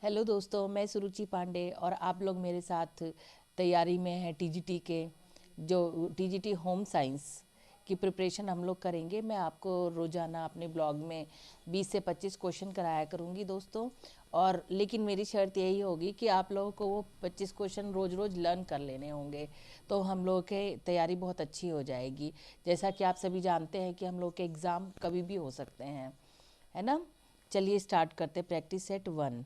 Hello दोस्तों, मैं सुरुचि पांडे और आप लोग मेरे साथ तैयारी में हैं टीजीटी के। जो टीजीटी होम साइंस की प्रिपरेशन हम लोग करेंगे। मैं आपको रोज़ाना अपने ब्लॉग में 20 से 25 क्वेश्चन कराया करूँगी दोस्तों। और लेकिन मेरी शर्त यही होगी कि आप लोगों को वो 25 क्वेश्चन रोज़ रोज़ लर्न कर लेने होंगे, तो हम लोग के तैयारी बहुत अच्छी हो जाएगी। जैसा कि आप सभी जानते हैं कि हम लोग के एग्ज़ाम कभी भी हो सकते हैं, है ना। चलिए स्टार्ट करते। Practice set 1।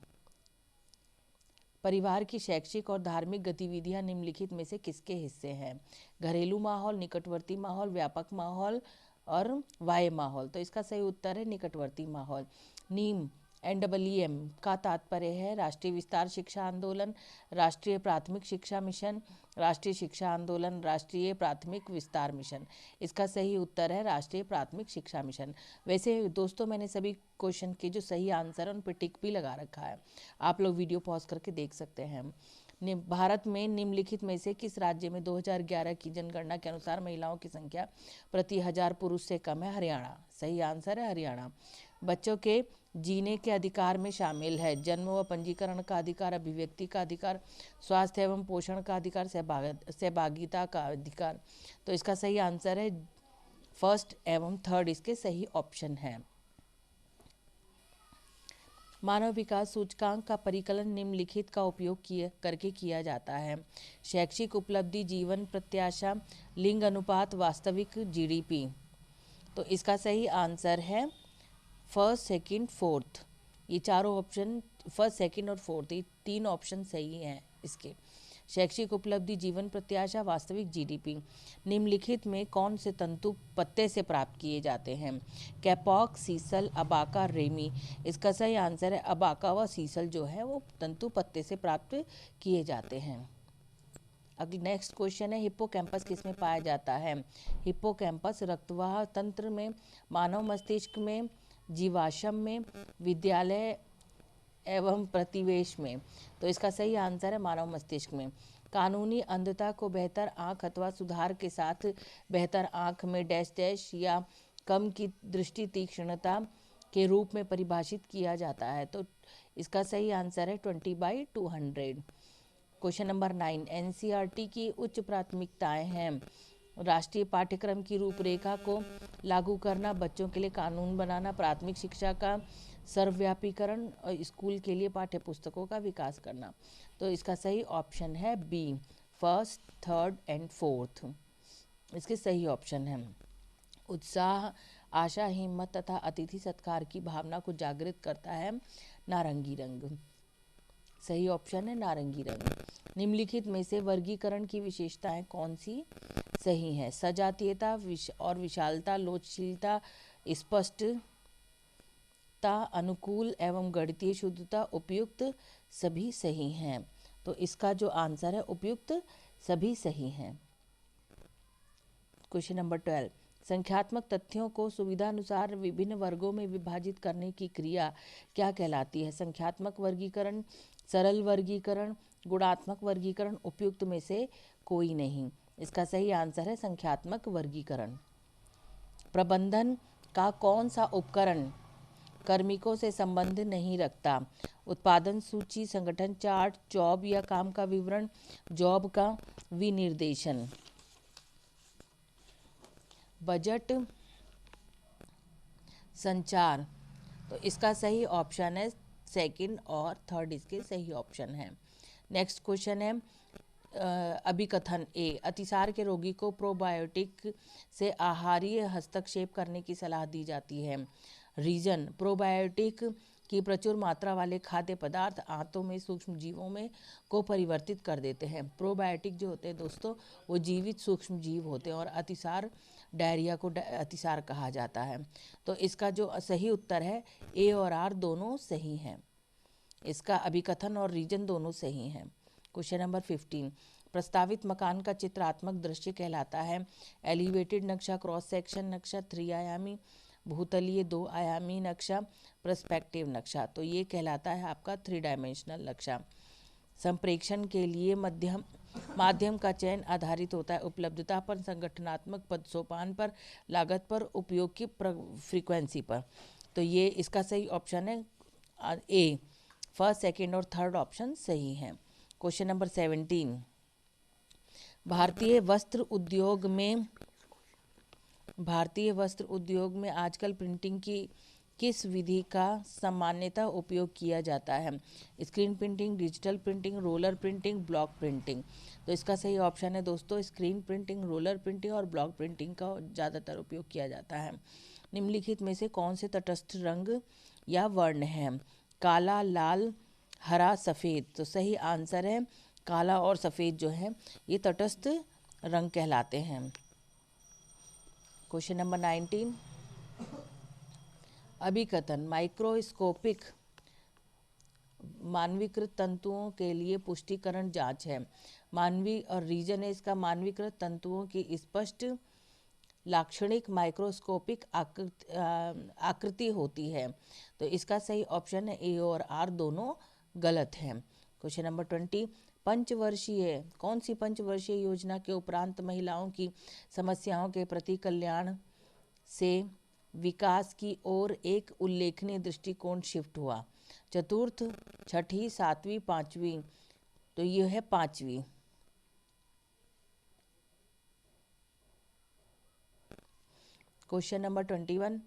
परिवार की शैक्षिक और धार्मिक गतिविधियां निम्नलिखित में से किसके हिस्से हैं? घरेलू माहौल, निकटवर्ती माहौल, व्यापक माहौल और बाह्य माहौल। तो इसका सही उत्तर है निकटवर्ती माहौल। नीम NEEM का तात्पर्य है राष्ट्रीय विस्तार शिक्षा आंदोलन, राष्ट्रीय प्राथमिक शिक्षा मिशन, राष्ट्रीय शिक्षा आंदोलन, राष्ट्रीय प्राथमिक विस्तार मिशन। इसका सही उत्तर है राष्ट्रीय प्राथमिक शिक्षा मिशन। वैसे दोस्तों, मैंने सभी क्वेश्चन के जो सही आंसर है उन पर टिक भी लगा रखा है, आप लोग वीडियो पॉज करके देख सकते हैं। भारत में निम्नलिखित में से किस राज्य में 2011 की जनगणना के अनुसार महिलाओं की संख्या प्रति 1000 पुरुष से कम है? हरियाणा। सही आंसर है हरियाणा। बच्चों के जीने के अधिकार में शामिल है जन्म व पंजीकरण का अधिकार, अभिव्यक्ति का अधिकार, स्वास्थ्य एवं पोषण का अधिकार, सहभागिता का अधिकार। तो इसका सही आंसर है फर्स्ट एवं थर्ड, इसके सही ऑप्शन है। मानव विकास सूचकांक का परिकलन निम्नलिखित का उपयोग करके किया जाता है। शैक्षिक उपलब्धि, जीवन प्रत्याशा, लिंग अनुपात, वास्तविक GDP। तो इसका सही आंसर है फर्स्ट, सेकंड, फोर्थ। ये चारों ऑप्शन, फर्स्ट, सेकंड और फोर्थ, ये तीन ऑप्शन सही हैं इसके। शैक्षिक उपलब्धि, जीवन प्रत्याशा, वास्तविक GDP। निम्नलिखित में कौन से तंतु पत्ते से प्राप्त किए जाते हैं? कैपॉक, सीसल, अबाका, रेमी। इसका सही आंसर है अबाका व सीसल जो है वो तंतु पत्ते से प्राप्त किए जाते हैं। अगली नेक्स्ट क्वेश्चन है हिप्पोकैम्पस किस में पाया जाता है? हिप्पोकैम्पस रक्तवाह तंत्र में, मानव मस्तिष्क में, जीवाश्म में, विद्यालय एवं प्रतिवेश में। तो इसका सही आंसर है मानव मस्तिष्क में। कानूनी अंधता को बेहतर आँख अथवा सुधार के साथ बेहतर आँख में डैश डैश या कम की दृष्टि तीक्ष्णता के रूप में परिभाषित किया जाता है। तो इसका सही आंसर है 20/200। Question number 9। NCERT की उच्च प्राथमिकताएं हैं। राष्ट्रीय पाठ्यक्रम की रूपरेखा को लागू करना, बच्चों के लिए कानून बनाना, प्राथमिक शिक्षा का सर्वव्यापीकरण और स्कूल के लिए पाठ्य पुस्तकों का विकास करना। तो इसका सही ऑप्शन है B, first, third and fourth, इसके सही ऑप्शन है। उत्साह, आशा, हिम्मत तथा अतिथि सत्कार की भावना को जागृत करता है नारंगी रंग। सही ऑप्शन है नारंगी रंग। निम्नलिखित में से वर्गीकरण की विशेषताएं कौन सी सही हैं? सजातीयता और विशालता, लोचशीलता, स्पष्टता, अनुकूल एवं गणितीय शुद्धता, उपयुक्त, सभी सही हैं। तो इसका जो आंसर है उपयुक्त, सभी सही हैं। Question number 12। संख्यात्मक तथ्यों को सुविधानुसार विभिन्न वर्गों में विभाजित करने की क्रिया क्या कहलाती है? संख्यात्मक वर्गीकरण, सरल वर्गीकरण, गुणात्मक वर्गीकरण, उपयुक्त में से कोई नहीं। इसका सही आंसर है संख्यात्मक वर्गीकरण। प्रबंधन का कौन सा उपकरण कार्मिकों से संबंध नहीं रखता? उत्पादन सूची, संगठन चार्ट, जॉब या काम का विवरण, जॉब का विनिर्देशन, बजट, संचार। तो इसका सही ऑप्शन है सेकंड और थर्ड, इसके सही ऑप्शन है। नेक्स्ट क्वेश्चन है अभिकथन ए। अतिसार के रोगी को प्रोबायोटिक से आहारीय हस्तक्षेप करने की सलाह दी जाती है। रीजन, प्रोबायोटिक की प्रचुर मात्रा वाले खाद्य पदार्थ आंतों में सूक्ष्म जीवों में को परिवर्तित कर देते हैं। प्रोबायोटिक जो होते हैं दोस्तों, वो जीवित सूक्ष्म जीव होते हैं और अतिसार, डायरिया को अतिसार कहा जाता है। तो इसका जो सही उत्तर है ए और आर दोनों सही हैं। इसका अभिकथन और रीजन दोनों सही हैं। Question number 15। प्रस्तावित मकान का चित्रात्मक दृश्य कहलाता है? एलिवेटेड नक्शा, क्रॉस सेक्शन नक्शा, 3 आयामी, भूतलीय 2 आयामी नक्शा, पर्सपेक्टिव नक्शा। तो ये कहलाता है आपका 3 डायमेंशनल नक्शा। संप्रेक्षण के लिए माध्यम का चयन आधारित होता है उपलब्धता पर, संगठनात्मक पद सोपान पर, लागत पर, उपयोग की फ्रीक्वेंसी पर। तो ये इसका सही ऑप्शन है ए, फर्स्ट, सेकंड और थर्ड ऑप्शन सही हैं। क्वेश्चन नंबर 17, भारतीय वस्त्र उद्योग में आजकल प्रिंटिंग की किस विधि का सामान्यतः उपयोग किया जाता है? Screen printing, digital printing, roller printing, block printing. तो इसका सही ऑप्शन है दोस्तों स्क्रीन प्रिंटिंग, रोलर प्रिंटिंग और ब्लॉक प्रिंटिंग का ज़्यादातर उपयोग किया जाता है। निम्नलिखित में से कौन से तटस्थ रंग या वर्ण हैं? काला, लाल, हरा, सफ़ेद। तो सही आंसर है काला और सफ़ेद जो है ये तटस्थ रंग कहलाते हैं। क्वेश्चन नंबर 19, अभिकथन माइक्रोस्कोपिक मानवीकृत तंतुओं के लिए पुष्टिकरण जांच है। मानवीय और रीजन है इसका, मानवीकृत तंतुओं की स्पष्ट लाक्षणिक माइक्रोस्कोपिक आकृति होती है। तो इसका सही ऑप्शन है ए और आर दोनों गलत हैं। क्वेश्चन नंबर 20, कौन सी पंचवर्षीय योजना के उपरांत महिलाओं की समस्याओं के प्रति कल्याण से विकास की ओर एक उल्लेखनीय दृष्टिकोण शिफ्ट हुआ? चतुर्थ, छठी, सातवीं, पांचवी। तो ये है पांचवी। क्वेश्चन नंबर 21,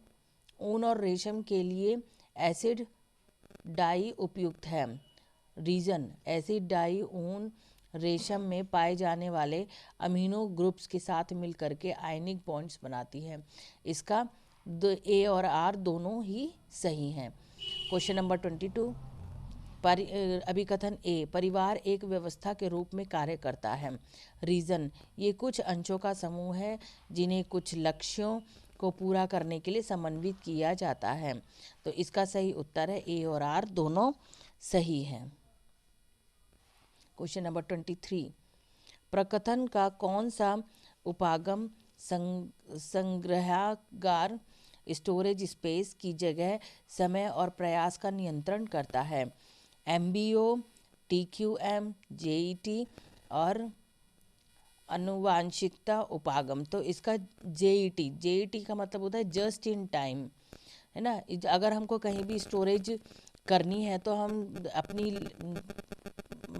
ऊन और रेशम के लिए एसिड डाई उपयुक्त है। रीजन, एसिड डाई ऊन रेशम में पाए जाने वाले अमीनो ग्रुप्स के साथ मिलकर के आयनिक बॉन्ड्स बनाती है। इसका ए और आर दोनों ही सही हैं। क्वेश्चन नंबर 22, अभिकथन ए, परिवार एक व्यवस्था के रूप में कार्य करता है। रीजन, ये कुछ अंशों का समूह है जिन्हें कुछ लक्ष्यों को पूरा करने के लिए समन्वित किया जाता है। तो इसका सही उत्तर है ए और आर दोनों सही हैं। क्वेश्चन नंबर 23, प्रकथन का कौन सा उपागम संग्रहागार स्टोरेज स्पेस की जगह, समय और प्रयास का नियंत्रण करता है? एमबीओ, टीक्यूएम, जेईटी और आनुवांशिकता उपागम। तो इसका जेईटी का मतलब होता है जस्ट इन टाइम, है ना। अगर हमको कहीं भी स्टोरेज करनी है तो हम अपनी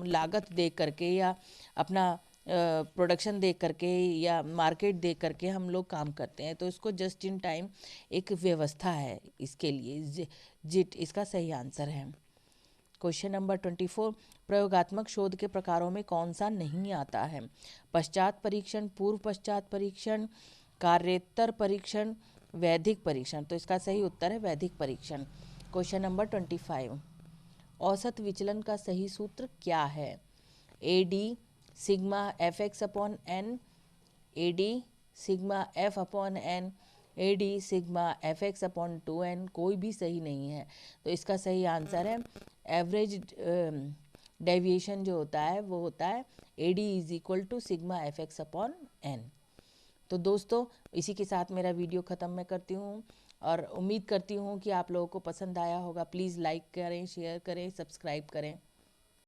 लागत देख करके या अपना प्रोडक्शन देख करके या मार्केट देख करके हम लोग काम करते हैं। तो इसको जस्ट इन टाइम एक व्यवस्था है इसके लिए, जिट इसका सही आंसर है। क्वेश्चन नंबर 24, प्रयोगात्मक शोध के प्रकारों में कौन सा नहीं आता है? पश्चात परीक्षण, पूर्व पश्चात परीक्षण, कार्योत्तर परीक्षण, वैधिक परीक्षण। तो इसका सही उत्तर है वैधिक परीक्षण। क्वेश्चन नंबर 25, औसत विचलन का सही सूत्र क्या है? AD sigma FX upon N, AD sigma F upon N, AD sigma FX upon 2N। कोई भी सही नहीं है। तो इसका सही आंसर है एवरेज डेविएशन जो होता है वो होता है AD is equal to sigma FX upon N। तो दोस्तों इसी के साथ मेरा वीडियो ख़त्म मैं करती हूँ और उम्मीद करती हूँ कि आप लोगों को पसंद आया होगा। प्लीज़ लाइक करें, शेयर करें, सब्सक्राइब करें।